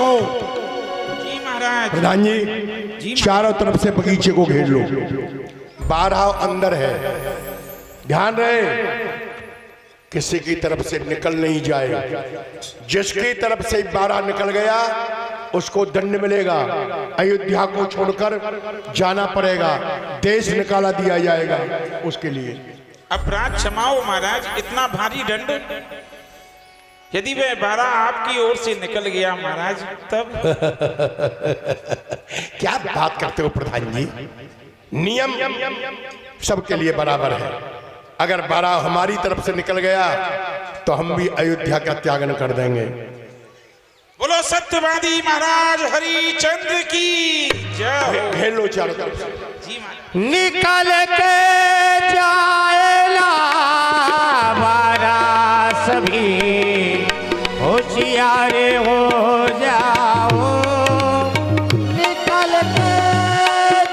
देखो जी महाराज। प्रधान जी, चारों तरफ से बगीचे को घेर लो। 12 अंदर है, ध्यान रहे किसी की तरफ से निकल नहीं जाए। जिसकी तरफ से 12 निकल गया उसको दंड मिलेगा, अयोध्या को छोड़कर जाना पड़ेगा, देश निकाला दिया जाएगा उसके लिए। अपराध क्षमाओ महाराज, इतना भारी दंड? यदि वह 12 आपकी ओर से निकल गया महाराज तब? क्या बात करते हो प्रधान जी, नियम सबके लिए बराबर है। अगर 12 हमारी तरफ से निकल गया तो हम भी अयोध्या का त्याग न कर देंगे। बोलो सत्यवादी महाराज हरिचंद्र की जय। घेर लो चारों तरफ से। जी महाराज। निकल के जाएला 12 सभी होशियार हो जाओ। निकल के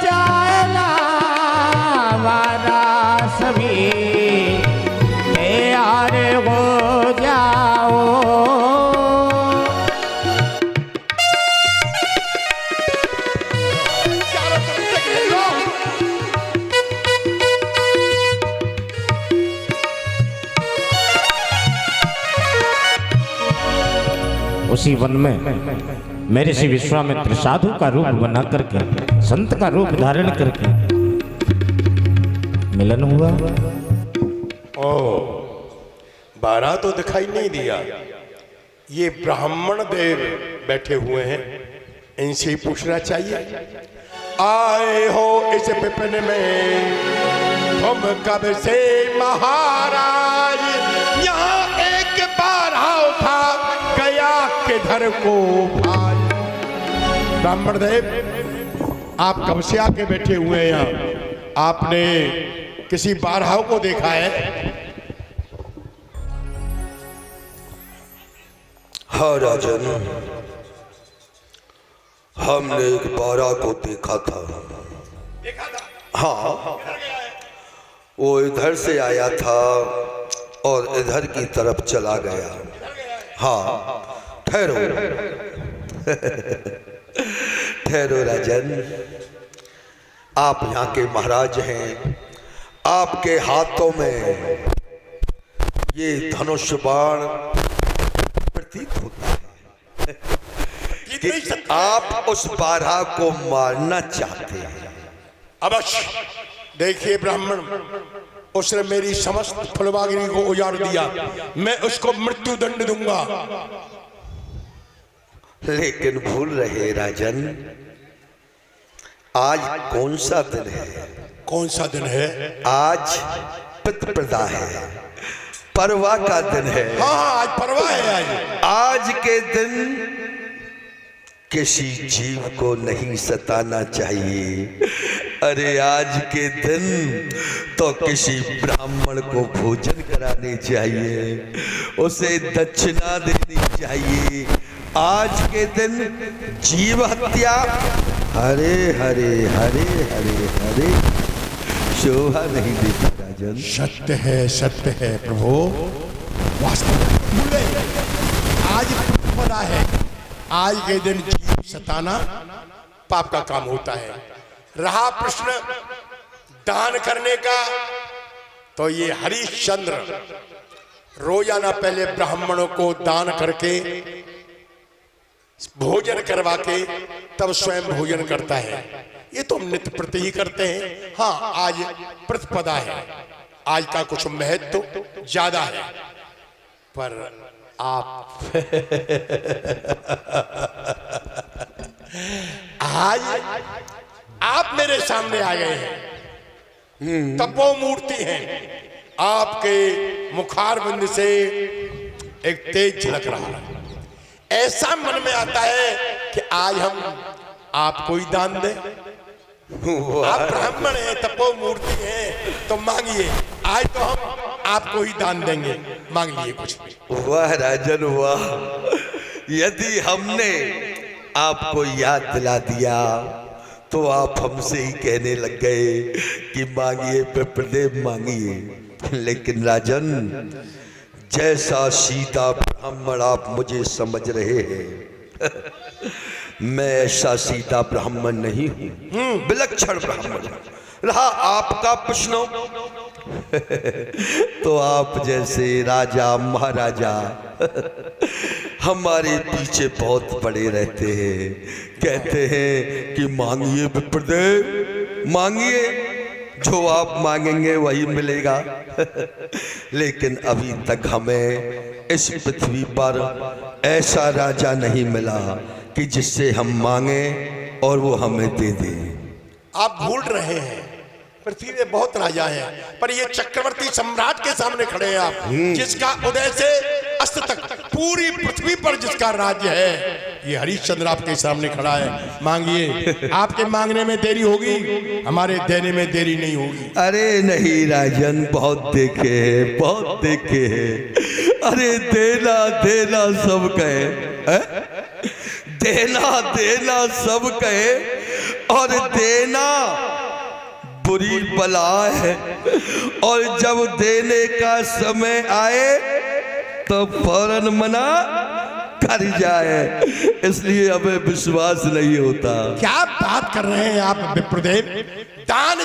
जाएला 12 सभी तैयार हो जाओ। उसी वन में मेरे से विश्वामित्र साधु का रूप बना करके, संत का रूप धारण करके मिलन हुआ। ओ 12 तो दिखाई नहीं दिया। ये ब्राह्मण देव बैठे हुए हैं, इनसे ही पूछना चाहिए। आए हो इस विपिन में तुम कब से महाराज, यहाँ एक 12 था गया किधर को भाई। ब्राह्मण देव आप कब से आके बैठे हुए हैं यहाँ, आपने किसी 12 को देखा है? हाँ राजन, हमने एक 12 को देखा था। हाँ, वो इधर से आया था और इधर की तरफ चला गया। हाँ, ठहरो ठहरो राजन, आप यहाँ के महाराज हैं। आपके हाथों में ये धनुष बाण प्रतीत होता है कि आप उस 12 को मारना चाहते हैं। अवश्य। देखिए ब्राह्मण, उसने मेरी समस्त फुलवागिरी को उजाड़ दिया, मैं उसको मृत्यु दंड दूंगा। लेकिन भूल रहे राजन, आज कौन सा दिन है? कौन सा दिन है? आज पितृप्रदा है, परवा का दिन है। हाँ, आज परवा है। आज के दिन किसी जीव को नहीं सताना चाहिए। अरे आज के दिन तो किसी ब्राह्मण को भोजन करानी चाहिए, उसे दक्षिणा देनी चाहिए। आज के दिन जीव हत्या हरे हरे हरे हरे हरे शोभा नहीं देती राजन। सत्य है प्रभु, वास्तव में आज प्रतिपदा है। आज के दिन जीव सताना पाप का काम होता है। रहा प्रश्न दान करने का, तो ये हरिश्चंद्र रोजाना पहले ब्राह्मणों को दान करके भोजन करवा के तब स्वयं भोजन करता है। ये तो हम नित्य प्रति ही करते हैं। हाँ, आज प्रतिपदा है, आज का कुछ महत्व तो ज्यादा है। पर आप आज आप मेरे सामने आ गए हैं, तपो मूर्ति हैं। आपके मुखारविंद से एक तेज झलक रहा है। ऐसा मन में आता है कि आज हम आपको ही दान दें। आप ब्राह्मण हैं, तपो मूर्ति हैं, तो मांगिए। आज तो हम आपको ही दान देंगे, मांग लिए कुछ। वाह राजन वाह, यदि हमने आपको याद दिला दिया तो आप हमसे ही कहने लग गए कि मांगिए पिपरदेव मांगिए। लेकिन राजन, जैसा सीता ब्राह्मण आप मुझे समझ रहे हैं, मैं ऐसा सीधा ब्राह्मण नहीं हूं, विलक्षण ब्राह्मण हूं। रहा आपका प्रश्न तो आप जैसे राजा महाराजा हमारे पीछे बहुत पड़े रहते हैं, कहते हैं कि मांगिए विप्रदेव मांगिए, जो आप मांगेंगे वही मिलेगा। लेकिन अभी तक हमें इस पृथ्वी पर ऐसा राजा नहीं मिला कि जिससे हम मांगे और वो हमें दे दे। आप भूल रहे हैं, पृथ्वी में बहुत राजा हैं, पर ये चक्रवर्ती सम्राट के सामने खड़े हैं आप, जिसका उदय से अस्त तक पूरी पृथ्वी पर जिसका राज्य है, ये हरिश्चंद्र आपके सामने खड़ा है। मांगिए, आपके मांगने में देरी होगी, हमारे देने में देरी नहीं होगी। अरे नहीं राजन, बहुत देखे हैं, बहुत देखे हैं। अरे देना देना सब कहे है? देना देना सब कहे, और देना बुरी बला है, और जब देने का समय आए तो फौरन मना कर जाए, इसलिए हमें विश्वास नहीं होता। क्या बात कर रहे हैं आप विप्रदेव? दान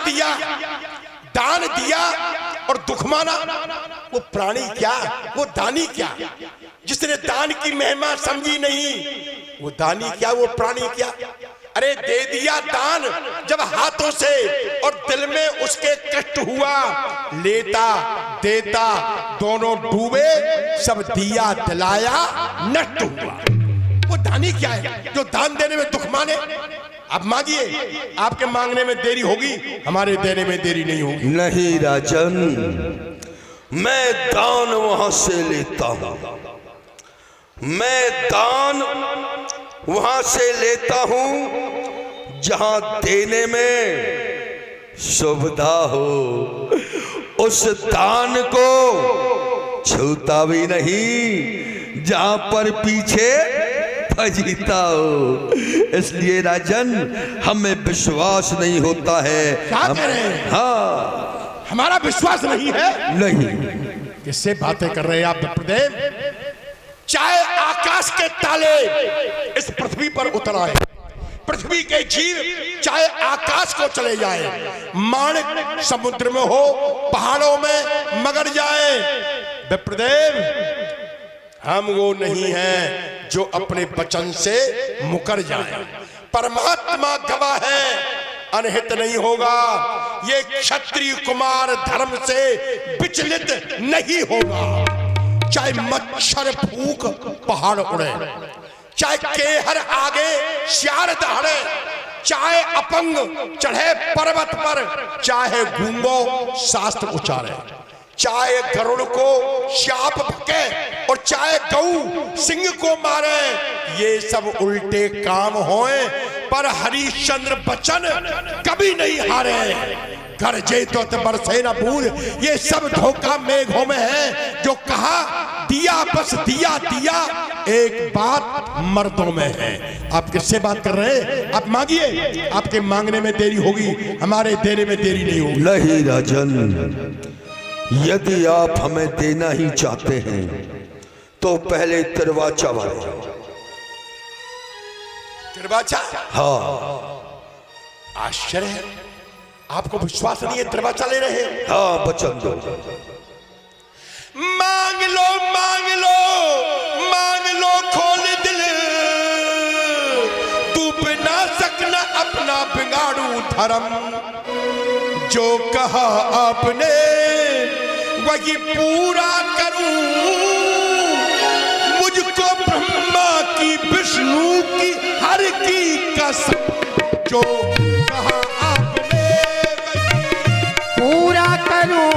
दिया और दुख माना। वो प्राणी क्या, वो दानी क्या? जिसने दान की महिमा समझी नहीं, वो दानी क्या, वो प्राणी क्या? अरे दे दिया दान जब हाथों से और दिल में उसके कष्ट हुआ, लेता देता दोनों डूबे, सब दिया दिलाया नष्ट हुआ। वो दानी क्या है जो दान देने में दुख माने? आप मांगिए, आपके मांगने में देरी होगी, हमारे देने में देरी नहीं होगी। नहीं राजन, मैं दान वहां से लेता हूं, मैं दान वहां से लेता हूं जहां देने में सुविधा हो। उस दान को छूता भी नहीं जहां पर पीछे फजीता हो। इसलिए राजन, हमें विश्वास नहीं होता है। क्या कह रहे हैं? हाँ, हमारा विश्वास नहीं है? नहीं। किससे बातें कर रहे हैं आप विप्रदेव? चाहे आकाश के ताले इस पृथ्वी पर उतर आए, पृथ्वी के जीव चाहे आकाश को चले जाए, माणिक समुद्र में हो, पहाड़ों में मगर जाए, विप्रदेव हम वो नहीं हैं जो अपने वचन से मुकर जाए। परमात्मा गवाह है, अनहित नहीं होगा। ये क्षत्रिय कुमार धर्म से विचलित नहीं होगा। चाहे मच्छर फूक पहाड़ उड़े, चाहे केहर आगे श्यार दहाड़े, चाहे अपंग चढ़े पर्वत पर, चाहे गूंगो शास्त्र उचारे, चाहे गरुड़ को शाप भके और चाहे गऊ सिंह को मारे, ये सब उल्टे काम होए, पर हरिश्चंद्र बचन कभी नहीं हारे। गरजे तो बरसे न बूंद, ये सब धोखा मेघों में है। जो कहा दिया बस दिया दिया, एक बात मर्दों में है। आप किससे बात कर रहे हैं? आप मांगिए, आपके मांगने में देरी होगी, हमारे देने में देरी नहीं होगी। नहीं राजन, यदि आप हमें देना ही चाहते हैं तो पहले तिरवाचा भरो। तिरवाचा? हाँ। आश्चर्य है, आपको विश्वास नहीं है तिरवाचा ले रहे हैं? हाँ, वचन दो। मांग लो मांग लो मांग लो, खोल दिल, तू बिना सकना अपना बिगाड़ू धर्म। जो कहा आपने वही पूरा करूं, मुझको ब्रह्मा की विष्णु की हर की कसम। जो कहा आपने पूरा करूं,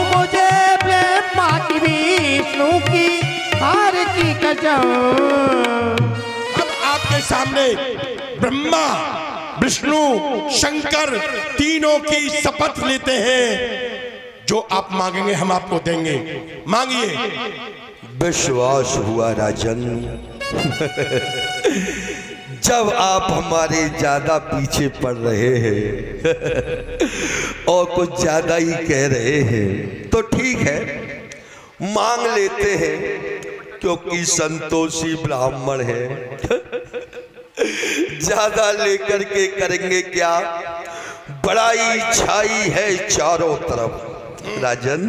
मुझे ब्रह्मा की विष्णु की हर की कसम। अब आपके सामने ब्रह्मा विष्णु शंकर तीनों की शपथ लेते हैं, जो आप मांगेंगे हम आपको देंगे। मांगिए। विश्वास हुआ राजन। जब आप हमारे ज्यादा पीछे पड़ रहे हैं और कुछ ज्यादा ही कह रहे हैं तो ठीक है, मांग लेते हैं, क्योंकि संतोषी ब्राह्मण है। ज्यादा लेकर के करेंगे क्या, बड़ाई छाई है चारों तरफ। राजन,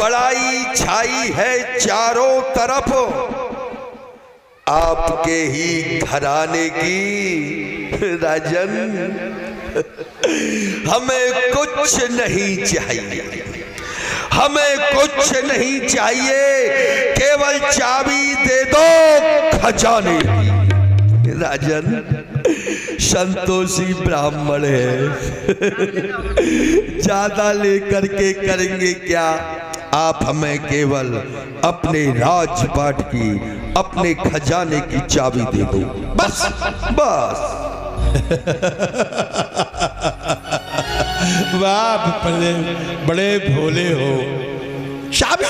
बड़ाई छाई है चारों तरफ, आपके ही घराने की। राजन, हमें कुछ नहीं चाहिए, हमें कुछ नहीं चाहिए, केवल चाबी दे दो खजाने की। राजन, संतोषी ब्राह्मण है, ज्यादा लेकर के करेंगे क्या, आप हमें केवल अपने राजपाट की, अपने खजाने की चाबी दे दो, बस बस। वाह, बड़े भोले हो। चाबी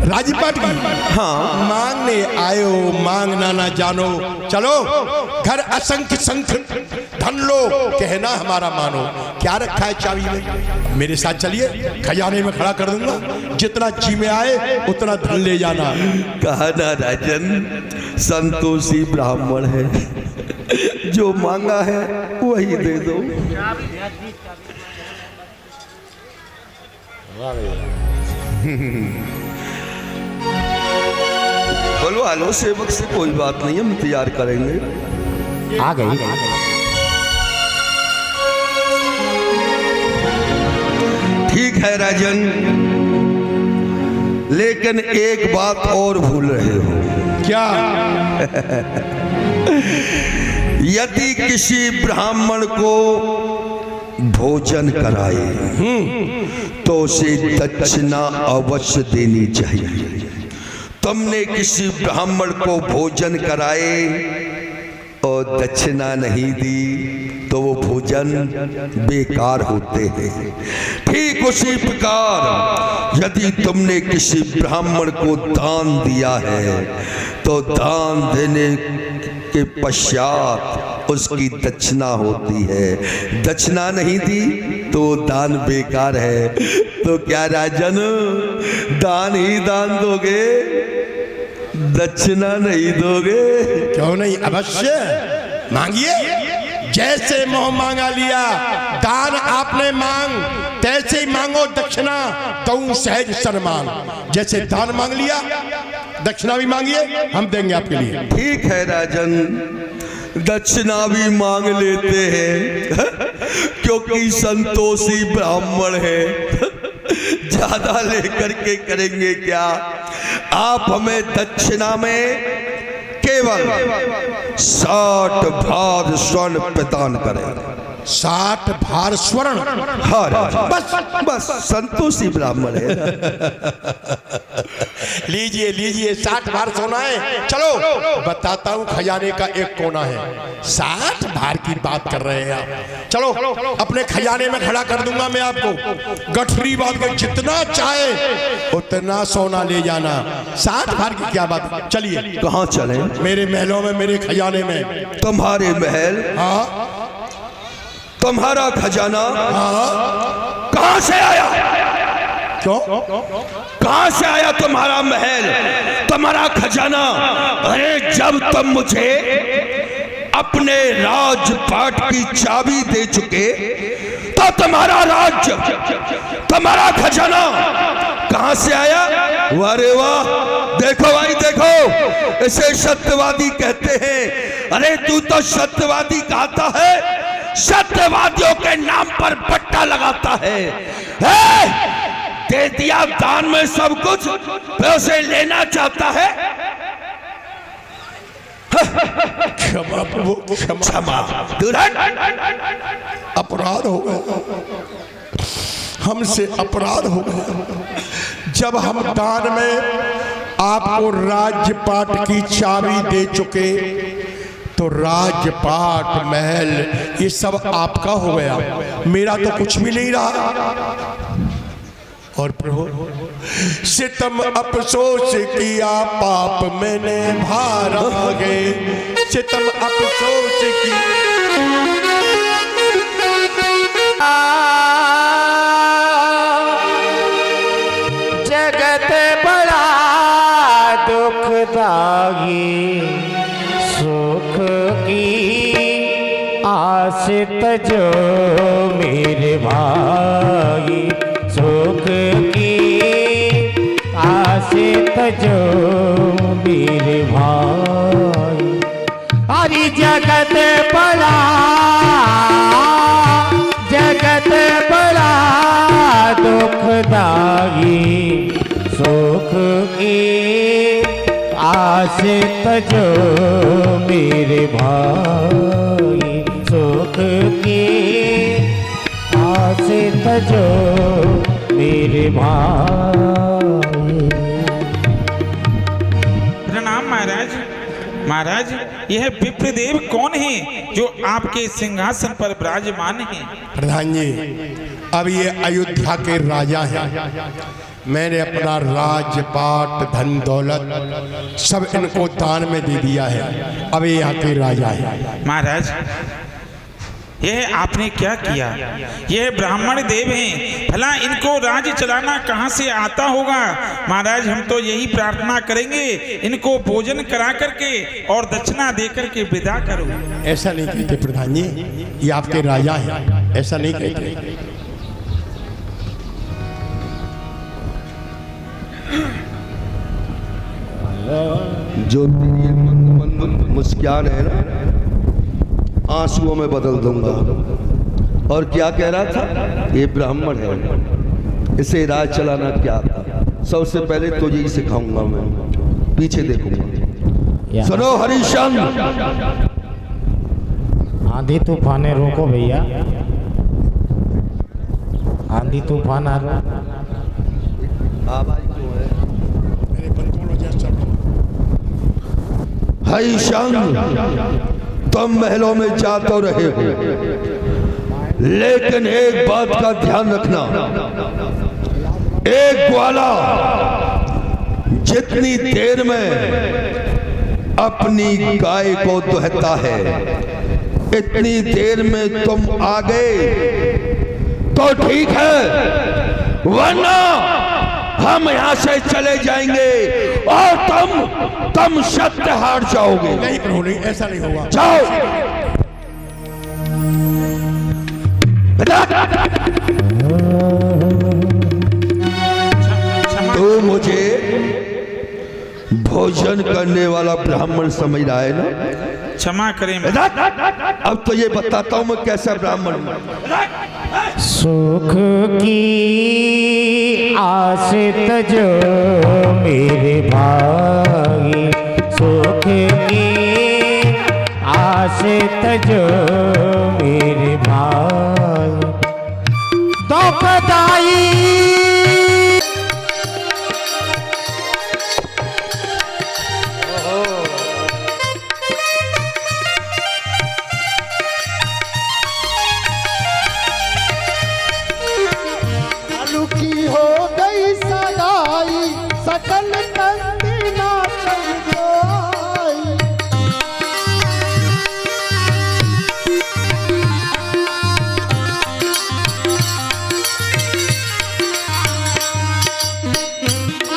राजपाट की? हाँ, मांगने आयो मांगना ना जानो, चलो घर असंख्य संख धन लो, कहना हमारा मानो। क्या रखा है चाबी में? मेरे साथ चलिए, खजाने में खड़ा कर दूंगा, जितना जी में आए उतना धन ले जाना। कहा ना राजन, संतोषी ब्राह्मण है, जो मांगा है वही दे दो। बोलो हेलो सेवक से कोई बात नहीं, हम इंतजार करेंगे। आ गई। ठीक है राजन, लेकिन एक बात और भूल रहे हो। क्या? यदि किसी ब्राह्मण को भोजन कराए तो उसे दक्षिणा अवश्य देनी चाहिए। तुमने किसी ब्राह्मण को भोजन कराए और दक्षिणा नहीं दी तो वो भोजन बेकार होते हैं। ठीक उसी प्रकार यदि तुमने किसी ब्राह्मण को दान दिया है तो दान देने के पश्चात उसकी दक्षिणा होती है। दक्षिणा नहीं दी तो दान बेकार है। तो क्या राजन, दान ही दान दोगे, दक्षिणा नहीं दोगे? क्यों नहीं, अवश्य मांगिए। जैसे मोह मांगा लिया, दान आपने मांग तैसे ही मांगो दक्षिणा, तऊ सहज सन्मान। जैसे दान मांग लिया, दक्षिणा भी मांगिए, हम देंगे आपके लिए। ठीक है राजन, दक्षिणा भी मांग लेते हैं क्योंकि संतोषी ब्राह्मण है। ज्यादा लेकर के करेंगे क्या, आप हमें दक्षिणा में केवल 60 भार स्वर्ण प्रदान करें। 60 भार स्वर्ण? हाँ बस बस, संतोषी ब्राह्मण है। लीजिए लीजिए, 60 भार सोना है। चलो बताता हूँ खजाने का एक कोना है। 60 भार की बात कर रहे हैं आप? चलो अपने खजाने में खड़ा कर दूंगा मैं आपको। गठरी बात कर, जितना चाहे उतना सोना ले जाना। 60 भार की क्या बात। चलिए। कहाँ चले? मेरे महलों में, मेरे खजाने में। तुम्हारे महल? हाँ। तुम्हारा खजाना? हाँ। कहाँ से आया? क्यों? कहाँ से आया तुम्हारा महल, तुम्हारा खजाना? अरे जब तुम मुझे अपने राजपाट की चाबी दे चुके तो तुम्हारा राज्य, तुम्हारा खजाना कहाँ से आया? वारे वाह, देखो भाई देखो, इसे सत्यवादी कहते हैं। अरे तू तो सत्यवादी कहता है, सत्यवादियों के नाम पर पट्टा लगाता है। दे दिया दान में सब कुछ, फिर उसे लेना चाहता है। क्षमा प्रभु, क्षमा। अपराध हो गया, हमसे अपराध हो गया। जब हम दान में आपको राजपाट की चाबी दे चुके तो राजपाट, महल, ये सब आपका हो गया, मेरा तो कुछ भी नहीं रहा। और प्रभु, सितम अफसोस किया, पाप मैंने भारा गए। सितम अफसोस की जगत बड़ा दुखदाई सुख की आस तजो मेरे भाई, सुख की आस तजो मेरे भाई। हरि जगत बड़ा, जगत बड़ा दुखदाई सुख की आस तजो मेरे भाई, सुख की आस तजो मेरे भाई। प्रणाम महाराज। महाराज, यह विप्रदेव कौन है जो आपके सिंहासन पर विराजमान हैं? प्रधान जी, अब ये अयोध्या के राजा हैं। मैंने अपना राजपाट धन दौलत सब इनको दान में दे दिया है। अब ये यहाँ के राजा हैं। महाराज, यह आपने क्या किया? यह ब्राह्मण देव हैं, भला इनको राज चलाना कहाँ से आता होगा? महाराज, हम तो यही प्रार्थना करेंगे, इनको भोजन करा करके और दक्षिणा दे करके विदा करो। ऐसा नहीं कहते प्रधान जी, ये आपके राजा हैं, ऐसा नहीं कहते। जो तेरी मंद मुस्कान है ना, आंसुओं में बदल दूंगा। और क्या कह रहा था? ये ब्राह्मण है, इसे राज चलाना क्या था? सबसे पहले तो यही सिखाऊंगा मैं, पीछे देखूंगा। सुनो हरिश्चंद्र, आंधी तूफाने रोको भैया, आंधी तूफान आ रहा। आवाज क्यों है? हरिश्चंद्र, तुम महलों में जा तो रहे हो, लेकिन एक बात का ध्यान रखना, एक ग्वाला जितनी देर में अपनी गाय को दुहता है, इतनी देर में तुम आ गए तो ठीक है, वरना हम यहां से चले जाएंगे और तुम सत्य हार जाओगे। नहीं प्रभु, नहीं, ऐसा नहीं होगा। जाओ। तू मुझे भोजन करने वाला ब्राह्मण समझ रहा है ना? क्षमा करें। अब तो ये बताता हूं मैं कैसा ब्राह्मण हूं। सुख की आस तजो मेरे भाई, सुख की आस तजो मेरे भाई। दुखदाई की हो गई सगाई, सकल कंदी ना चल जाई।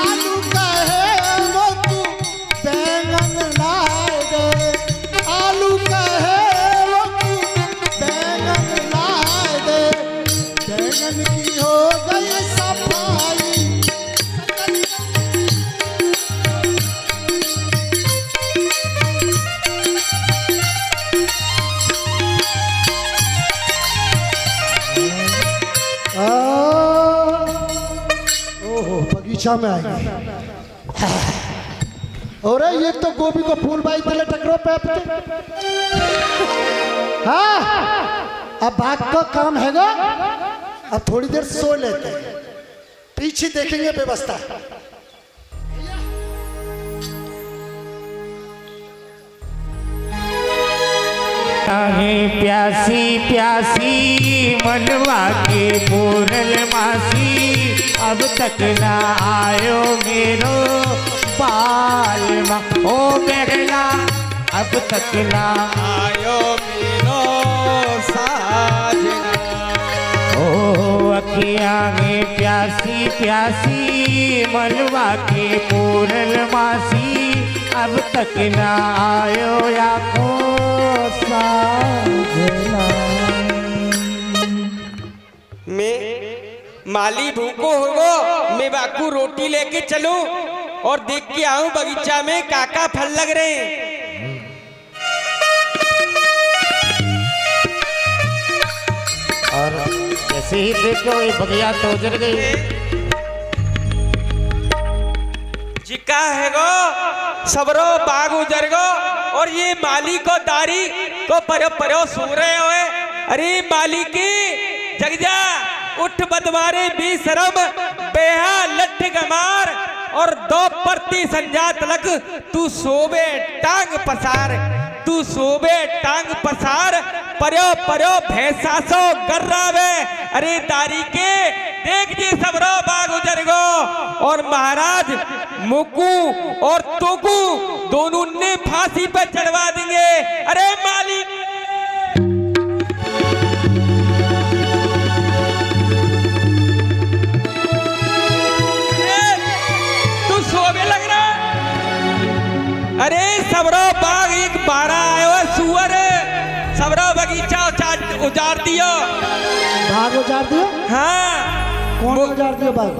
आलू कहे वो तू बैंगन लाए दे, आलू कहे वो तू बैंगन लाए दे। बैंगन की हो गई सफाई, ओहो बगीचा में आ गए। और ये तो गोभी को फूल बाई तले टकरो पे अपने। हाँ, अब बात का काम है ना, अब थोड़ी देर सो लेते हैं, पीछे देखेंगे व्यवस्था। प्यासी प्यासी मनवा के पूरल मासी, अब तक ना आयो मेरो बाल माँ। ओ बेगला, अब तक ना आयो मेरो साजना। ओ अखियां में प्यासी प्यासी मलवा के पूरल मासी अब तक ना आयो या को साजना। मैं माली भूखो होगो, मैं बाकू रोटी लेके चलूं और देख के आऊं बगीचा में काका फल लग रहे हैं। और जैसे ही देखो ये बगिया तो उजड़ गई। जिका है गो सबरो बाग उजर गो और ये माली को दारी को परो परो सो रहे हो। अरे माली की जग जा, उठ बदमारे भी शरम बेहा लठ गमार और दो परती संजा तलक तू सोबे टांग पसार, तू सोबे टांग पसार पर्यो पर्यो भैंसा सो गर्रावे। अरे दारी के देख जी सबरो बाग उजर गो और महाराज मुकू और तोकू दोनों ने फांसी पे चढ़वा देंगे। अरे मालिक तू सोवे लग रहा। अरे सबरो बाग एक बारा आयो है सुअर, सबरो बगीचा उजाड़ दियो। बाग उजाड़ दियो? हाँ कौन उजाड़ दियो बाग?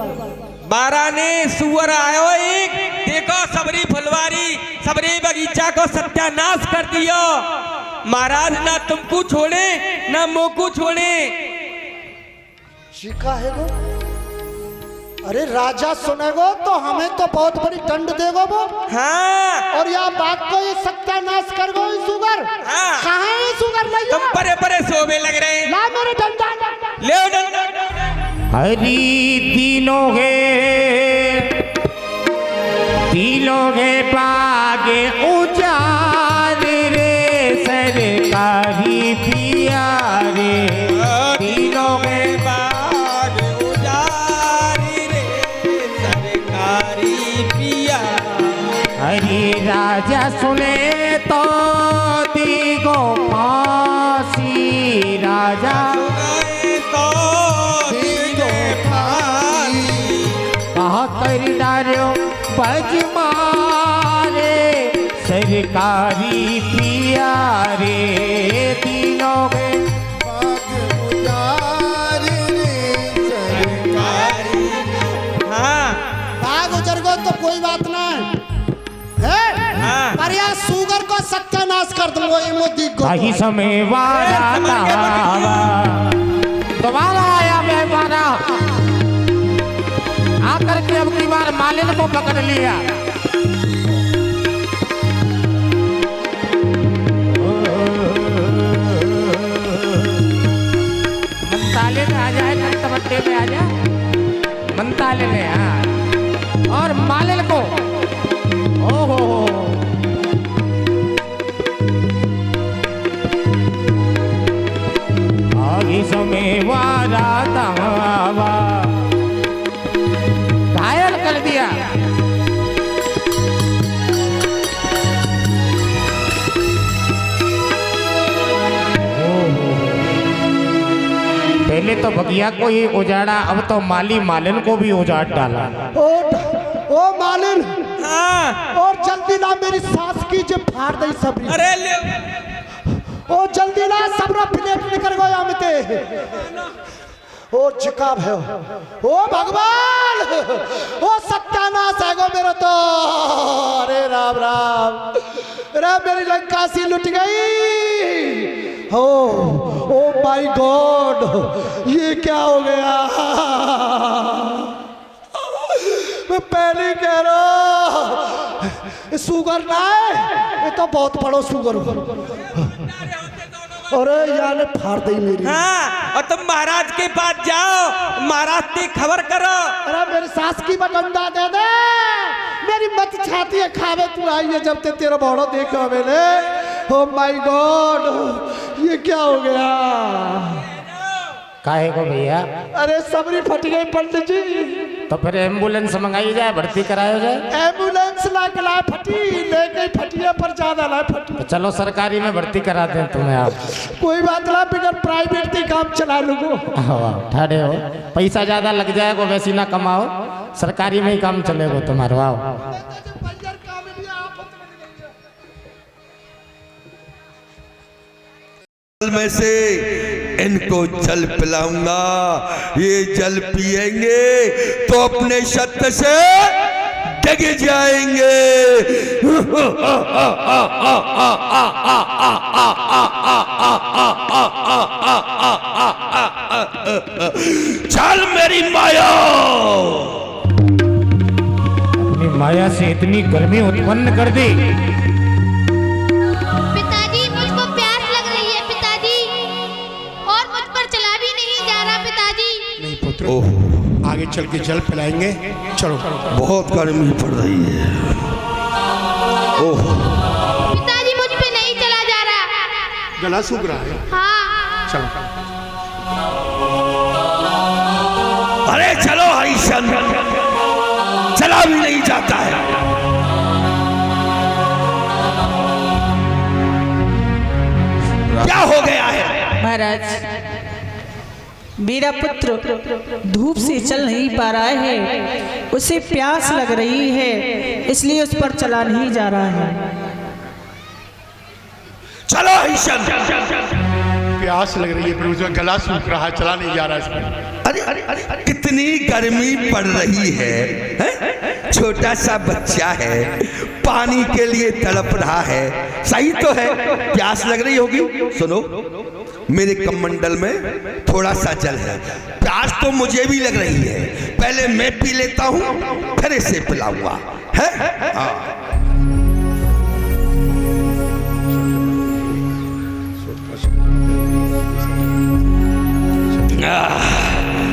बारा ने सुअर आयो एक, देखो सबरी फुलवारी सबरी बगीचा को सत्यानाश कर दियो। महाराज ना तुमको छोड़े ना मोको छोड़े। शिका है वो? अरे राजा सुनेगो तो हमें तो बहुत बड़ी दंड देगो वो। हाँ और यहाँ बात को ये सत्यानाश कर गो सुगर। हाँ। कहाँ है सुगर? नहीं तुम परे परे सोवे लग रहे हैं। ला मेरे डंडा। ले डंडा। हरी तीनों के बागे उजाड़ रे सरकारी पियारे, तीनों के बाग उजाड़ी रे सरकारी पिया। हरी राजा सुने तो दीगो फांसी, राजा तो दीगो फांसी। कहा कर डालो बज मारे सरकारी पियारे, तीनों के बाग उजाड़ रे सरकारी। हाँ बाग उजड़ गो तो कोई बात ना है। हाँ। पर यार सुगर को सत्यानाश कर दूंगा ये मोदी को। कहीं समय वाला दोबारा आया मेहमाना आकर के अब की बार मालिन को पकड़ लिया। मंताले में आ जाए, तमट्टे में आ जा, मंताले में। हाँ और मालिन को ओहो आगे समय वाला दावा घायल कर दिया। पहले तो बगिया को ही उजाड़ा, अब तो माली मालिन को भी उजाड़ डाला। ओ मालिन। हाँ। और जल्दी ला मेरी सास की जो फाड़ दई सबरी। अरे ले ओ जल्दी ला सबरा प्लेट निकल गया हमते। ओ चिकाब है ओ भगवान, ओ सत्यानाश है गो मेरा तो। अरे राम राम, अरे मेरी लंका सी लुट गई। ओ माय गॉड, ये क्या हो गया? मैं पहले कह रहा सुगर ना है, ये तो बहुत बड़ो सुगर हो। अरे यार फाड़ दी मेरी। हाँ और तुम महाराज के पास जाओ, महाराज से खबर करो। अरे मेरी सास की बटंडा दे दे, मेरी मत छाती है खावे तू आई है जब ते तेरा बड़ा देखा मैंने। ओ माय गॉड, ये क्या हो गया? काहे को भैया? अरे सबरी फट गई पंडित जी। तो फिर एम्बुलेंस मंगाई जाए, भर्ती कराया जाए। एम्बुलेंस ला के ला फटी, ले गई फटिया पर जा बादल है फट। तो चलो सरकारी में भर्ती करा दें तुम्हें आप। कोई बात ना, बिगर प्राइवेट ही काम चला लूंगो। ठाड़े हो, पैसा ज्यादा लग जाएगा वैसी ना कमाओ, सरकारी में ही काम चलेगा तुम्हारा। आओ में से इनको जल पिलाऊंगा, ये जल पिएंगे तो अपने सत्य से डग जाएंगे। चल मेरी माया। अपनी माया से इतनी गर्मी उत्पन्न कर दी। पिताजी मुझको प्यास लग रही है पिताजी, और मुझ पर चला भी नहीं जा रहा पिताजी। नहीं पुत्र, आगे चल के जल पिलाएंगे, चलो। बहुत गर्मी पड़ रही है। ओह पिताजी मुझ पे नहीं चला जा रहा। गला सूख रहा है। हाँ चलो। अरे चलो हरिश्चंद्र, चला भी नहीं जाता है। क्या हो गया है महाराज? मेरा पुत्र धूप से चल नहीं पा रहा है, उसे प्यास लग रही है, इसलिए उस पर चला नहीं जा रहा है। चलो हरिश्चंद्र। प्यास लग रही है पर उसका गला सूख रहा है, चला नहीं जा रहा इसमें। अरे अरे अरे कितनी गर्मी पड़ रही है, हैं? छोटा सा बच्चा है, पानी के लिए तड़प रहा है। सही तो है, प्यास लग रही होगी। सुनो, मेरे कमंडल में थोड़ा सा जल है, प्यास तो मुझे भी लग रही है। पहले मैं पी लेता हूँ, फिर इसे पिलाऊंगा, है? हाँ।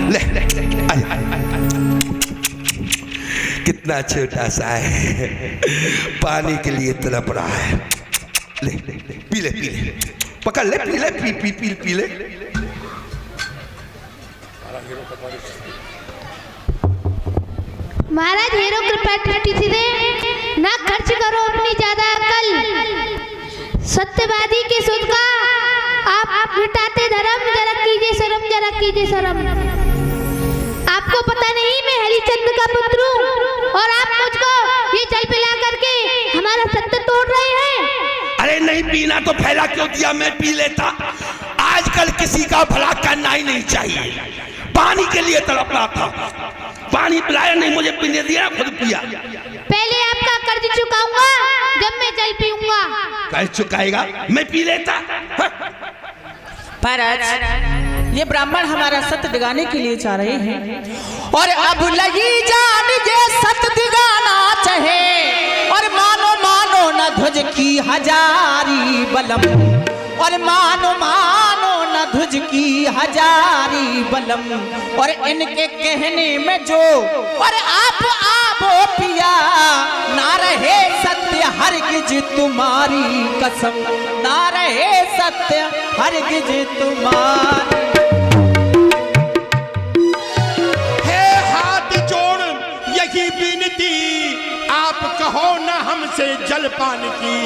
ले, ले, कितना छोटा सा है, पानी के लिए तड़प रहा है। ले, ले, ले, पी ले, पी ले, पकड़ ले, पी ले, पी पी पी पी ले। महाराज हीरो कृपा टूटी सी दे, ना खर्च करो अपनी ज्यादा अकल। सत्यवादी के सुध का आप मिटाते धर्म, जरा कीजिए शर्म, जरा कीजिए शर्म। आपको पता नहीं मैं हरिचंद्र का पुत्र हूँ, और आप मुझको ये जल पिला करके हमारा सत्य तोड़ रहे हैं। अरे नहीं पीना तो फैला क्यों दिया, मैं पी लेता। आजकल किसी का भला करना ही नहीं चाहिए। पानी के लिए तड़प रहा था, पानी पिलाया नहीं, मुझे पीने दिया, खुद पिया। पहले आपका कर्ज चुकाऊंगा जब मैं जल पीऊंगा। कर्ज चुकाएगा, मैं पी लेता। महाराज ये ब्राह्मण हमारा सत्य दिगाने के लिए चाह रहे हैं, और अब लगी जान ये सत्य दिगाना चाहे, और मानो मानो न ध्वज की हजारी बलम, और मानो मानो न ध्वज की हजारी बलम, और इनके कहने में जो और आप पिया ना रहे सत्य हरगिज तुम्हारी कसम, ना रहे सत्य हरगिज तुम्हारी। है हाथ जोड़ यही विनती, आप कहो ना हमसे जलपान की।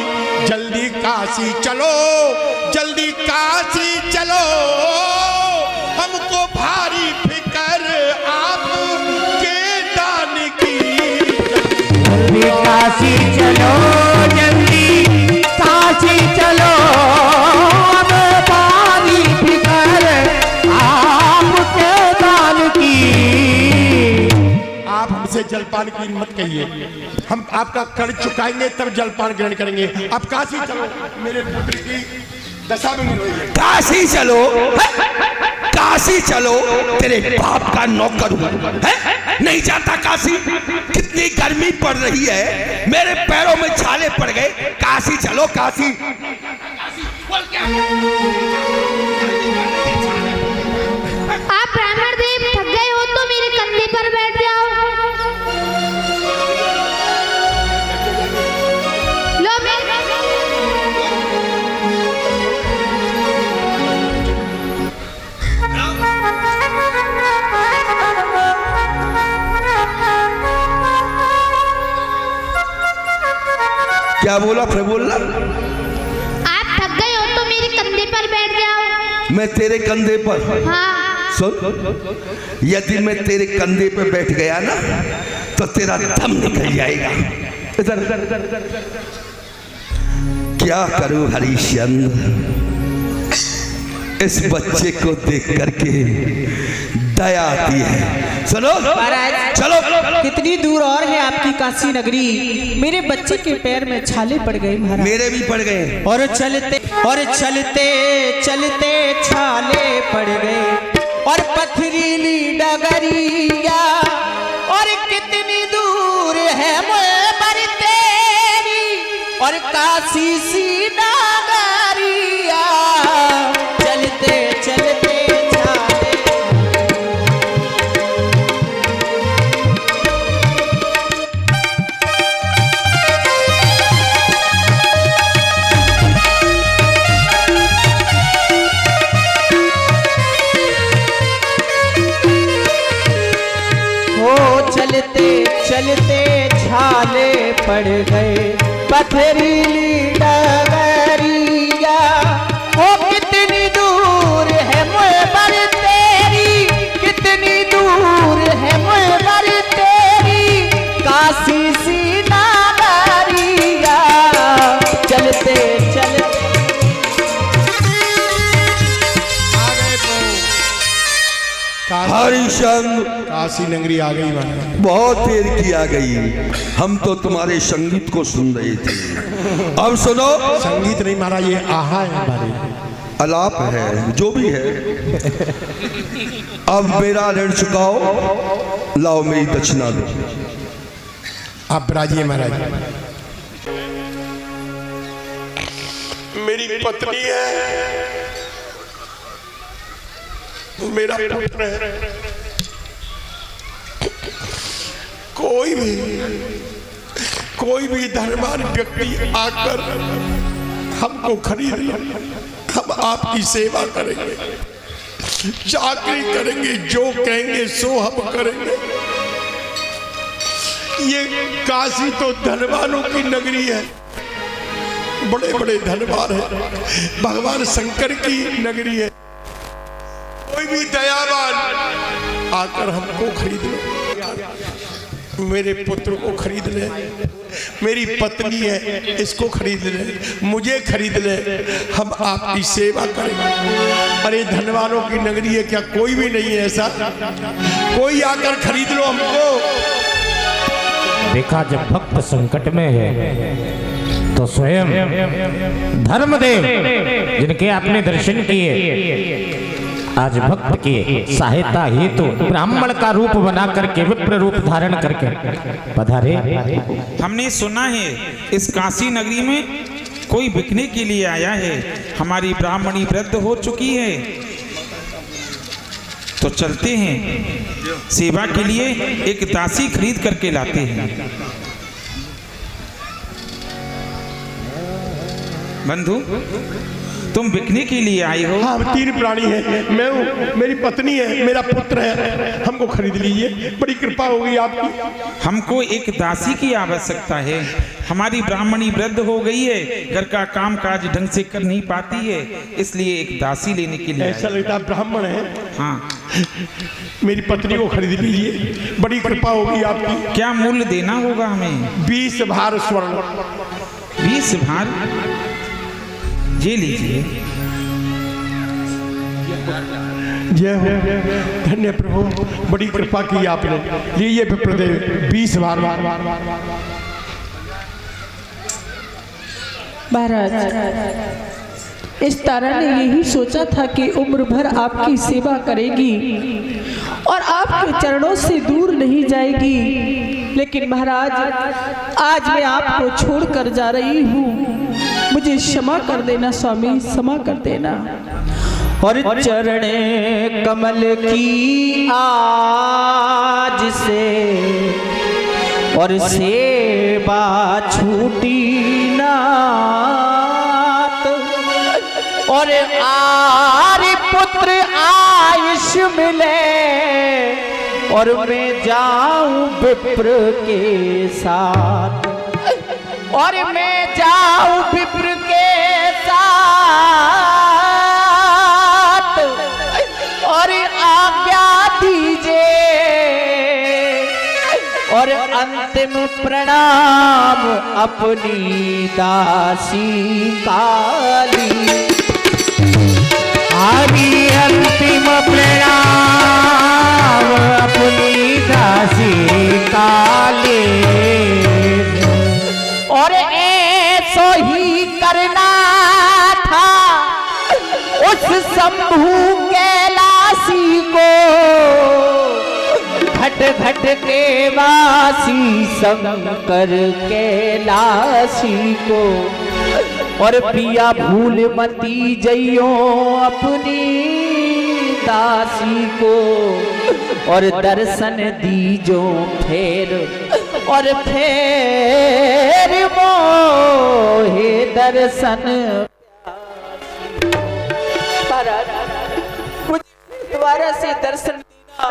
जल्दी काशी चलो, जल्दी काशी चलो, हमको भारी फिकर आपके दान की। जल्दी काशी चलो, जल्दी काशी चलो, हमें भारी फिकर आपके दान की। आप हमसे जलपान की मत कहिए, हम आपका कर्ज चुकाएंगे तब जलपान ग्रहण करेंगे। अब काशी चलो, मेरे पुत्र की दशा में मिल रही है। काशी चलो, काशी चलो, तेरे बाप का नौकर हूं, नहीं जाता काशी। कितनी गर्मी पड़ रही है, मेरे पैरों में छाले पड़ गए। काशी चलो, काशी। आप ब्राह्मण देव थक गए हो तो मेरे कंधे पर बैठ जाओ। लो क्या क्या बोला फिर बोलना? आप थक गए हो तो मेरे कंधे पर बैठ जाओ। मैं तेरे कंधे पर? हाँ। सुन, यदि मैं तेरे कंधे पे बैठ गया ना तो तेरा दम निकल जाएगा। इधर क्या करूं हरिश्चंद्र, इस बच्चे को देख करके दया आती है। सुनो, महाराज चलो। कितनी दूर और है आपकी काशी नगरी? मेरे बच्चे के पैर में छाले पड़ गए महाराज। मेरे भी पड़ गए। और चलते चलते छाले पड़ गए और पथरीली डगरिया, और कितनी दूर है मोहब्बत तेरी और काशी सी नगरिया। चलते चलते छाले चलते छाले पड़ गए पथरीली डगरिया। ओ कितनी दूर है मोहब्बत तेरी, कितनी दूर है मोहब्बत तेरी काशी सी नगरिया। चलते चलते हरिश्चंद्र, काशी नगरी आ गई महाराज। बहुत देर की आ गई, हम तो तुम्हारे संगीत को सुन रहे थे। अब सुनो। संगीत नहीं महाराज, ये आहा है हमारे, अलाप है, जो भी है। अब मेरा ऋण चुकाओ, लाओ मेरी दक्षिणा दो। आप राजिए महाराज। मेरी पत्नी है, मेरा पुत्र है, कोई भी धनवान व्यक्ति आकर हमको खरीद ले, हम आपकी सेवा करेंगे, चाकरी करेंगे, जो कहेंगे सो हम करेंगे। ये काशी तो धनवानों की नगरी है, बड़े बड़े धनवान है, भगवान शंकर की नगरी है। कोई भी दयावान आकर हमको खरीद ले, मेरे पुत्र को खरीद ले, मेरी पत्नी है इसको खरीद ले, मुझे खरीद ले, हम आपकी सेवा करेंगे। अरे धनवानों की नगरी है, क्या कोई भी नहीं है ऐसा? कोई आकर खरीद लो हमको। देखा, जब भक्त संकट में है तो स्वयं धर्मदेव जिनके आपने दर्शन किए, आज भक्त की सहायता हेतु ब्राह्मण का रूप बना करके, विप्र रूप धारण करके पधारे। हमने सुना है इस काशी नगरी में कोई बिकने के लिए आया है। हमारी ब्राह्मणी वृद्ध हो चुकी है, तो चलते हैं, सेवा के लिए एक दासी खरीद करके लाते हैं। बंधु, तुम बिकने के लिए आए हो? हाँ, तीन प्राणी हैं, मैं हूँ, मेरी पत्नी है, मेरा पुत्र है, हमको खरीद लीजिए, बड़ी कृपा होगी आपकी। हमको एक दासी की आवश्यकता है। हमारी ब्राह्मणी वृद्ध हो गई है, घर का काम काज ढंग से कर नहीं पाती है, इसलिए एक दासी लेने के लिए। ऐसा लगता है ब्राह्मण है। हाँ, मेरी पत्नी को खरीद लीजिए, बड़ी कृपा होगी आपकी। क्या मूल्य देना होगा हमें? 20 भार स्वर्ण। 20 भार? ये लीजिए। जय हो, धन्य प्रभु, बड़ी कृपा की आपने। लीजिए विप्रदेव, 20 भार। महाराज, इस तारा ने यही सोचा था कि उम्र भर आपकी सेवा करेगी और आपके चरणों से दूर नहीं जाएगी, लेकिन महाराज आज मैं आपको छोड़कर जा रही हूँ, मुझे क्षमा कर देना स्वामी, क्षमा कर देना। और चरणे कमल की आज से और सेवा छूटी नात, और आर्य पुत्र आयुष मिले और मैं जाऊं विप्र के साथ। और मैं जाऊं विप्र के साथ और आज्ञा दीजिए और अंतिम प्रणाम अपनी दासी काली। हरि अंतिम प्रणाम अपनी दासी काली। और ऐसो ही करना था उस शंभू कैलासी को, घट घट के वासी शंकर कैलासी को। और पिया भूल मती जइयो अपनी दासी को और दर्शन दीजो फेर और फेर मोहे दर्शन। मुझे दोबारा से दर्शन देना।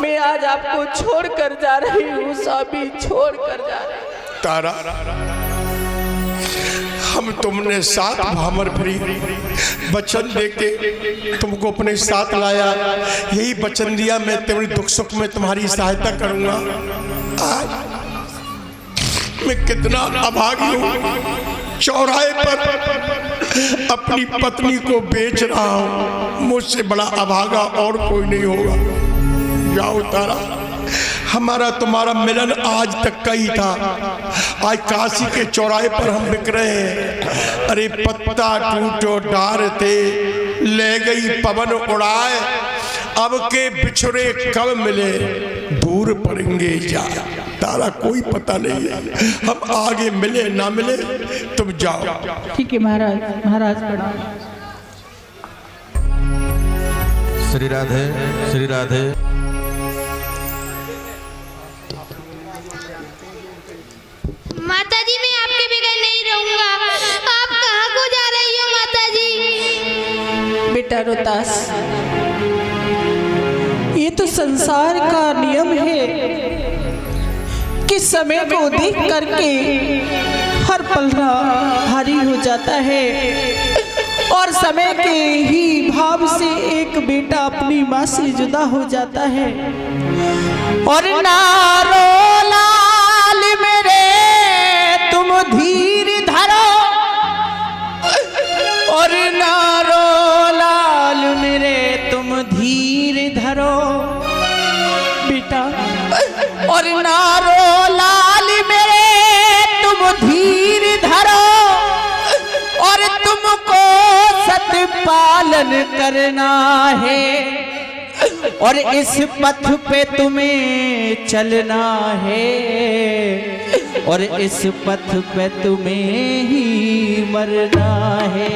मैं आज आपको छोड़कर जा रही हूँ स्वामी, छोड़कर जा रही हूँ। तारा, हम तुमने साथ भामर भरी वचन देके तुमको अपने साथ लाया, यही वचन दिया मैं तुम्हारी दुख सुख में तुम्हारी सहायता करूंगा। आज मैं कितना अभागी हूँ, चौराहे पर अपनी पत्नी को बेच रहा हूँ। मुझसे बड़ा अभागा और कोई नहीं होगा। जाओ तारा, हमारा तुम्हारा मिलन आज तक का ही था। आज काशी के चौराहे पर हम बिक रहे हैं। अरे पत्ता टूटो डार थे, ले गई पवन उड़ाए, अब के बिछड़े कब मिले, दूर पड़ेंगे जा। तारा कोई पता नहीं है, हम आगे मिले ना मिले, तुम जाओ। ठीक है महाराज, महाराज प्रणाम। श्री राधे, श्री राधे। माता जी मैं आपके बगैर नहीं रहूंगा। आप कहाँ को जा रही हो माता जी? बेटा रोहतास, ये तो संसार का नियम है कि समय को देख करके हर पलड़ा भारी हो जाता है और समय के ही भाव से एक बेटा अपनी माँ से जुदा हो जाता है। और नारो लाल मेरे तुम धीर धरो, और नारो लाल मेरे तुम धीर धरो बेटा। और नारो लाल मेरे तुम धीर धरो और तुमको सत पालन करना है और इस पथ पे तुम्हें चलना है और इस पथ पे तुम्हें ही मरना है।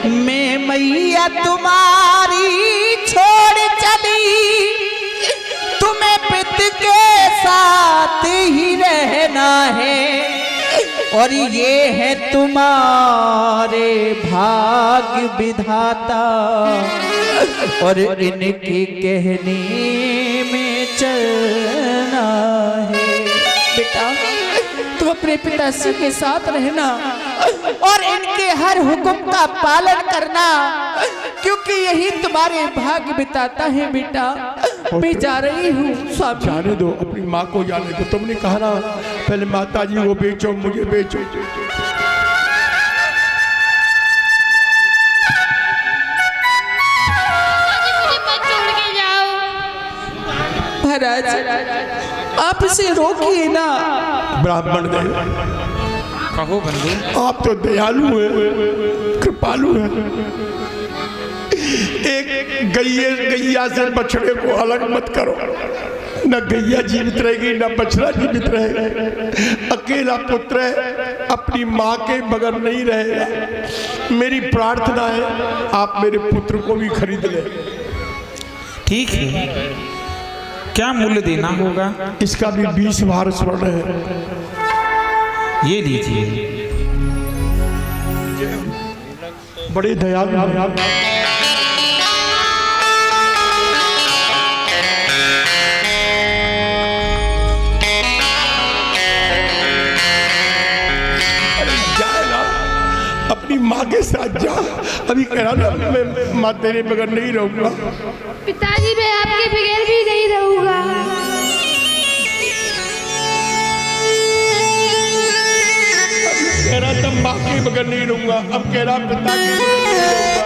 मैं मैया तुम्हारी छोड़ चली, तुम्हें पित के साथ ही रहना है और ये है तुम्हारे भाग्य विधाता और इनके कहने में चलना है। बेटा तुम अपने पिताश्री के साथ रहना और इनके हर हुक्म का पालन करना, क्योंकि यही तुम्हारे भाग्य बिताता है। बेटा मैं जा रही हूँ स्वामी। जाने दो, अपनी माँ को जाने दो। तुमने कहा ना पहले माता जी को बेचो, मुझे बेचो। मुझे मत छोड़ के जाओ। महाराज आप इसे रोकिए ना। ब्राह्मण देव, कहो बंधु। आप तो दयालु हैं, कृपालु हैं। एक गैया से बछड़े को अलग मत करो। न गैया जीवित रहेगी न बछड़ा जीवित रहेगा। अकेला पुत्र है, अपनी माँ के बगैर नहीं रहेगा। मेरी प्रार्थना है आप मेरे पुत्र को भी खरीद ले। ठीक है, क्या मूल्य देना होगा? इसका भी 20 भार स्वर्ण है। ये लीजिए। बड़े दयालु हैं। अपनी माँ के साथ जा। अभी कह रहा ना मैं माँ तेरे बगैर नहीं रहूंगा। पिताजी मैं आपके बगैर भी नहीं रहूंगा। कह रहा था माँ के बगैर नहीं रहूंगा, अब कह रहा पिता के बगैर नहीं रहूंगा।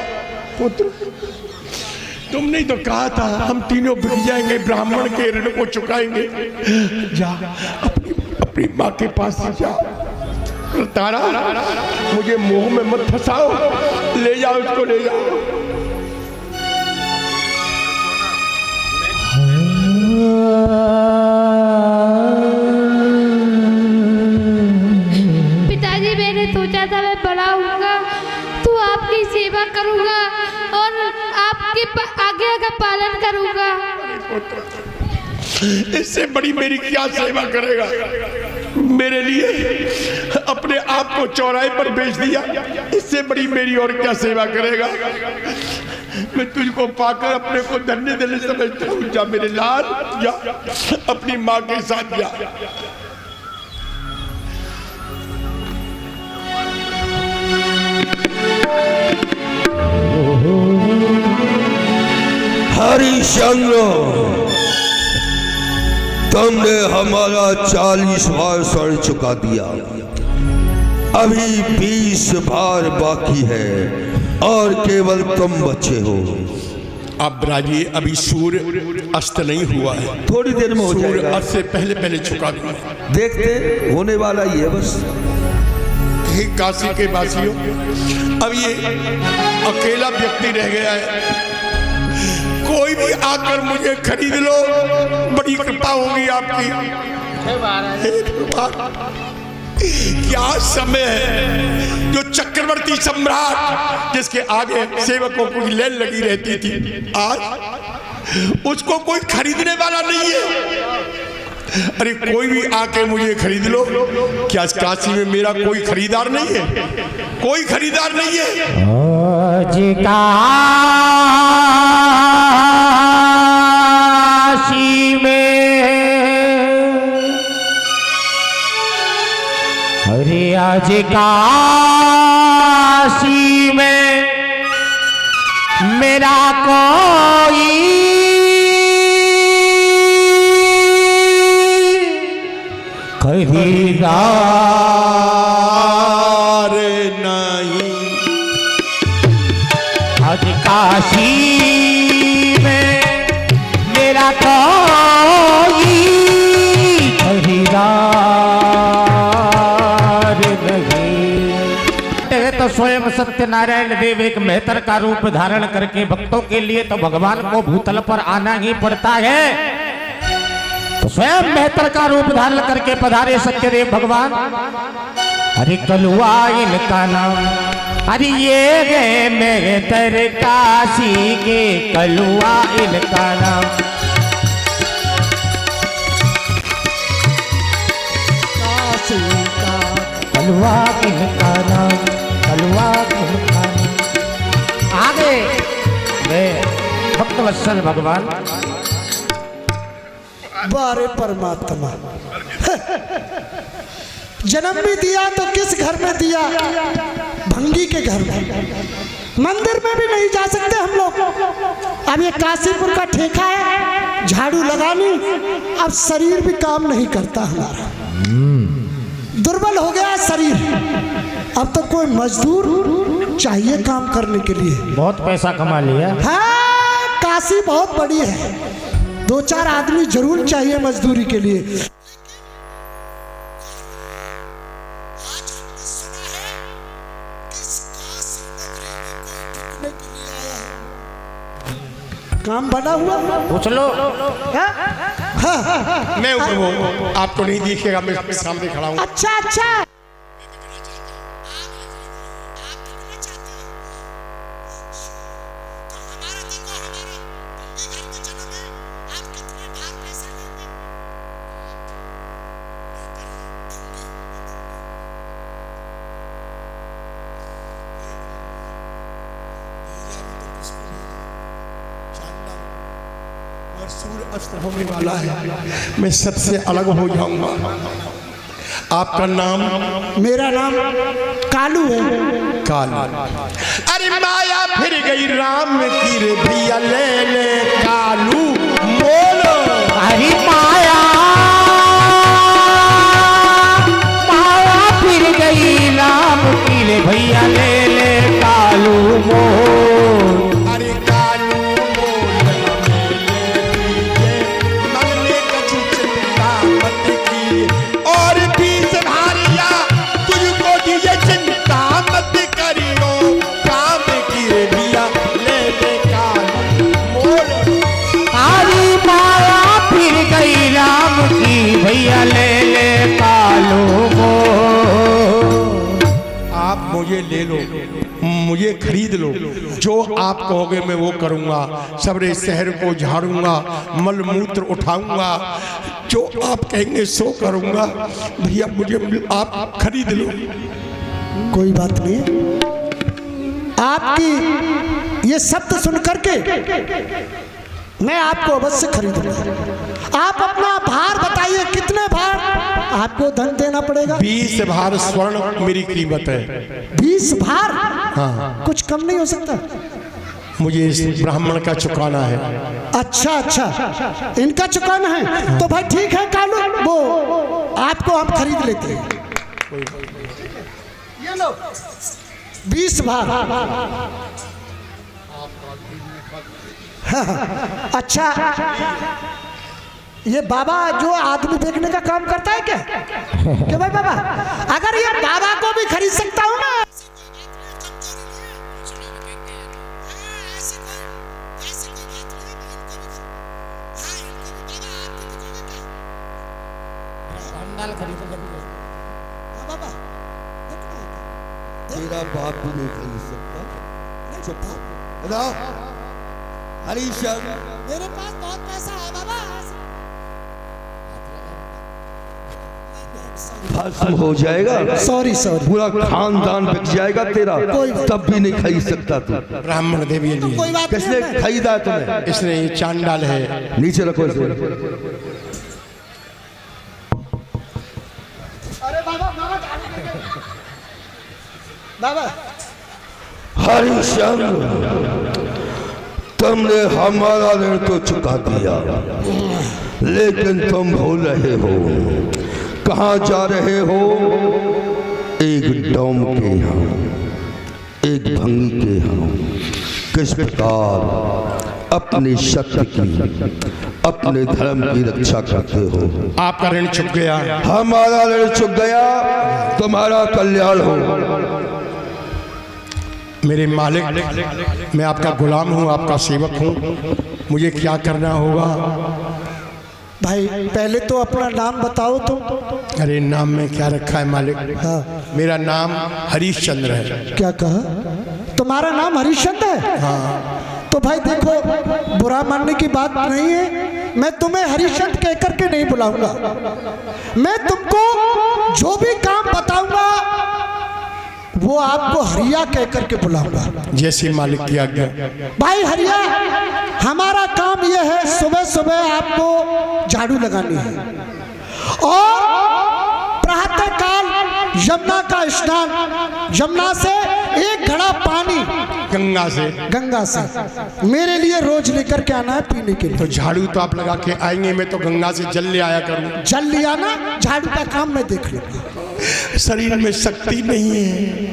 पुत्र तुमने तो कहा था हम तीनों बिक जाएंगे, ब्राह्मण के ऋण को चुकाएंगे। जा अपनी माँ के पास जा। तारा मुझे मोह में मत फंसाओ, ले जाओ उसको, ले जाओ। पिताजी मैंने सोचा था मैं बड़ा होऊंगा तो आपकी सेवा करूंगा और आपके आज्ञा का पालन करूंगा। इससे बड़ी मेरी क्या सेवा करेगा? मेरे लिए अपने आप को चौराहे पर बेच दिया, इससे बड़ी मेरी और क्या सेवा करेगा? मैं तुझको पाकर अपने को धन्य दिल समझता हूँ। जा मेरे लाल, जा अपनी माँ के साथ जा। हरिश्चंद्र, तुमने हमारा 40 बार ऋण चुका दिया, अभी 20 बार बाकी है और केवल तुम बचे हो। अब राजी अभी सूर्य अस्त नहीं हुआ है, थोड़ी देर में हो जाएगा। अस्त से पहले पहले चुका दूंगा। देखते होने वाला ही है बस। हे काशी के वासियों, अब ये अकेला व्यक्ति रह गया है। कोई भी आकर मुझे खरीद लो, बड़ी कृपा होगी आपकी। क्या समय है जो चक्रवर्ती सम्राट जिसके आगे सेवकों की लेन लगी रहती थी, आज उसको कोई खरीदने वाला नहीं है। अरे कोई भी आके मुझे खरीद लो। क्या काशी में मेरा कोई खरीदार नहीं है? कोई खरीदार नहीं है। काशी में अरे आज काशी में मेरा कोई खरीदार नहीं। आज काशी में मेरा कोई खरीदार नहीं। तो स्वयं सत्यनारायण देव एक मेहतर का रूप धारण करके भक्तों के लिए तो भगवान को भूतल पर आना ही पड़ता है। तो स्वयं मेहतर का रूप धारण करके पधारे सत्यदेव भगवान। अरे कलुआ इनका नाम, अरे ये गे मेहतर काशी के कलुआ इनका नाम। काशी का कलुआ इनका नाम, कलुआ इनका नाम। आगे वे भक्तवत्सल भगवान। बारे परमात्मा, जन्म भी दिया तो किस घर में दिया? भंगी के घर में। मंदिर में भी नहीं जा सकते हम लोग। अब ये काशीपुर का ठेका है, झाड़ू लगानी, अब शरीर भी काम नहीं करता हमारा, दुर्बल हो गया शरीर। अब तो कोई मजदूर चाहिए काम करने के लिए। बहुत पैसा कमा लिया। हाँ, काशी बहुत बड़ी है, 2-4 आदमी जरूर चाहिए मजदूरी के लिए। काम बना हुआ पूछ लो। मैं वो आपको नहीं दिखेगा, मैं आपके सामने खड़ा हूँ। अच्छा अच्छा, सूर्य अस्त होने वाला है, मैं सबसे अलग हो जाऊंगा। आपका नाम? मेरा नाम कालू है। कालू। अरे माया फिर गई राम की रे भैया, ले ले कालू बोलो। अरे माया फिर गई राम की रे भैया, ले ले कालू मोल। अरे कालू मोल मन में कछु चिंता मत की, और बीस भारिया तुझको दिए चिंता मत करियो, काम की रे भैया ले ले कालू मोल। अरे माया फिर गई राम की भैया, ले ले कालू मोल। आप मुझे ले लो, मुझे खरीद लो, जो आप कहोगे मैं वो करूंगा। सबरे शहर को झाड़ूंगा, मल मूत्र उठाऊंगा, जो आप कहेंगे सो करूंगा। भैया मुझे आप खरीद लो। कोई बात नहीं, आपकी ये शब्द सुन करके मैं आपको अवश्य खरीदूंगा। आप अपना भार बताइए, कितने भार आपको धन देना पड़ेगा? 20 भार स्वर्ण मेरी कीमत है। 20 भार? हाँ। कुछ कम नहीं हो सकता? मुझे इस ब्राह्मण का चुकाना है। अच्छा अच्छा, इनका चुकाना है तो भाई ठीक है कालू, वो आपको हम खरीद लेते हैं। ये लो 20 भार। अच्छा, ये बाबा जो आदमी देखने का काम करता है क्या? क्या भाई बाबा, अगर ये बाबा को भी खरीद सकता हूँ ना? तेरा बाप भी नहीं खरीद सकता। चुप हो हरीशम, मेरे पास बहुत पैसा है बाबा। भस्म हो जाएगा। सॉरी सॉरी, पूरा खानदान बिक जाएगा तेरा, तब भी नहीं खरीद सकता तू। ब्राह्मण देवी जी, कोई बात नहीं, किसने खरीदा है तुम्हें? इसने ये चांडाल है। नीचे रखो इसे। अरे बाबा बाबा बाबा, हरिश्चंद्र, तुमने हमारा ऋण तो चुका दिया, लेकिन तुम भूल रहे हो कहाँ जा रहे हो। एक डोम के यहाँ, एक भंगी के यहाँ किस प्रकार अपनी शक्ति की, अपने धर्म की रक्षा करते हो। आपका ऋण चुक गया, हमारा ऋण चुक गया, तुम्हारा कल्याण हो। मेरे मालिक, मैं आपका गुलाम हूँ, आपका सेवक हूँ, मुझे क्या करना होगा? भाई पहले तो अपना नाम बताओ तुम। अरे नाम में क्या रखा है मालिक? हाँ। मेरा नाम हरीशचंद्र है। क्या कहा? तुम्हारा नाम हरिश्चंद्र है? हाँ। तो भाई देखो, बुरा मानने की बात नहीं है, मैं तुम्हें हरिश्चंद्र कह करके नहीं बुलाऊंगा। मैं तुमको जो भी काम बताऊंगा वो आपको हरिया कह करके बुलाऊंगा। जैसे मालिक की आज्ञा। भाई हरिया, हमारा काम यह है, सुबह सुबह आपको झाड़ू लगानी है और प्रातः काल यमुना का स्नान, यमुना से एक घड़ा पानी गंगा से मेरे लिए रोज लेकर के आना है पीने के लिए। तो झाड़ू तो आप लगा के आएंगे, मैं तो गंगा से जल ले आया करूं। जल लिया ना, झाड़ू का काम मैं देख लूंगा। शरीर में शक्ति नहीं है,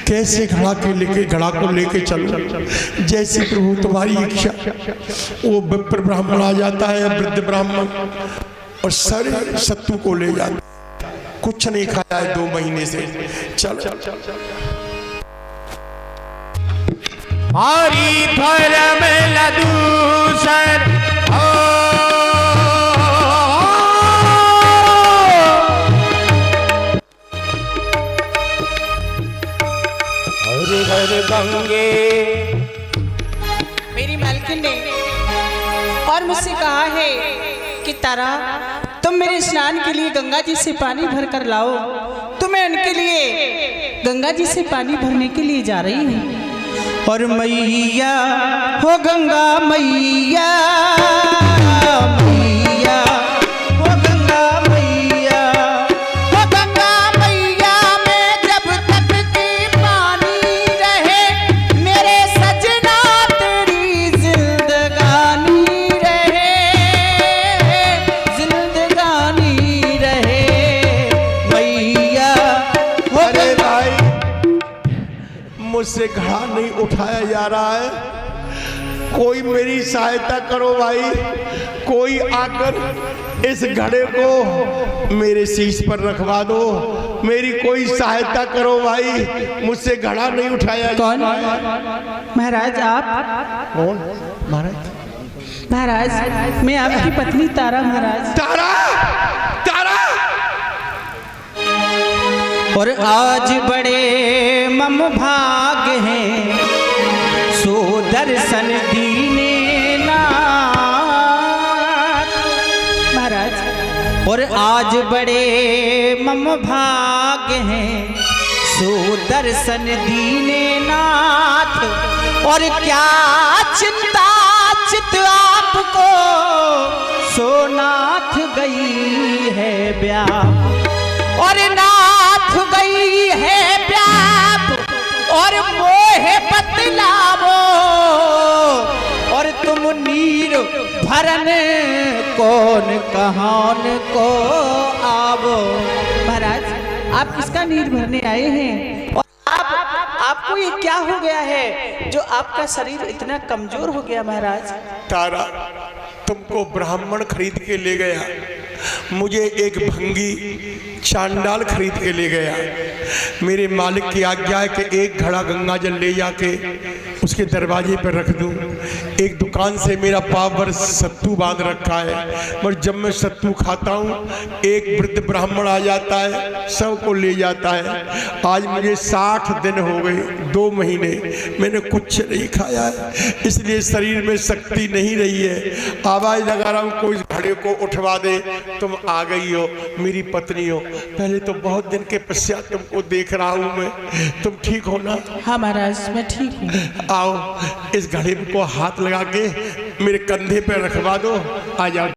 कैसे घड़ा को लेके चलूं? जैसे प्रभु तुम्हारी इच्छा। वो विप्र ब्राह्मण आ जाता है, वृद्ध ब्राह्मण, और सारे सत्तू को ले जाता, कुछ नहीं खाया है 2 महीने से। चल हरि धर्म लदूषण हर गंगे। मेरी मालकिन ने और मुझसे कहा है कि तारा, तुम मेरे स्नान के लिए गंगा जी से पानी भर कर लाओ। तो मैं उनके लिए गंगा जी से पानी भरने के लिए जा रही हूँ। और मैया हो गंगा मैया, मैया हो गंगा मैया, हो गंगा मुझसे घड़ा नहीं उठाया जा रहा है। कोई मेरी सहायता करो भाई, कोई आकर इस घड़े को मेरे शीश पर रखवा दो। मेरी कोई सहायता करो भाई, मुझसे घड़ा नहीं उठाया। कौन महाराज? आप कौन महाराज? महाराज मैं आपकी पत्नी तारा महाराज। तारा, तारा। और आज बड़े मम भाग हैं सो दर्शन दीने नाथ महाराज। और आज बड़े मम भाग हैं सो दर्शन दीने नाथ। और क्या चिंता चित आपको सो नाथ गई है ब्याह। और नाथ गई है प्याप और मोहे बतलावो। और तुम नीर भरन कौन कहान को आवो। महाराज आप किसका नीर भरने आए हैं? और आपको ये क्या हो गया है जो आपका शरीर इतना कमजोर हो गया महाराज? तारा, तुमको ब्राह्मण खरीद के ले गया, मुझे एक भंगी चांडाल खरीद के ले गया। मेरे मालिक की आज्ञा है कि एक घड़ा गंगा जल ले जाके उसके दरवाजे पर रख दूं। एक दुकान से मेरा पाव भर सत्तू बांध रखा है, और जब मैं सत्तू खाता हूँ एक वृद्ध ब्राह्मण आ जाता है, सबको ले जाता है। आज मुझे 60 दिन हो गए, 2 महीने मैंने कुछ नहीं खाया है, इसलिए शरीर में शक्ति नहीं रही है। आवाज़ लगा रहा हूँ कोई घड़े को उठवा दे। तुम आ गई हो, मेरी पत्नी हो। पहले तो बहुत दिन के पश्चात तुमको देख रहा हूँ मैं। तुम ठीक हो ना? हाँ महाराज मैं ठीक हूँ। आओ इस घड़े को हाथ लगा के मेरे कंधे पे रखवा दो। आ जाओ।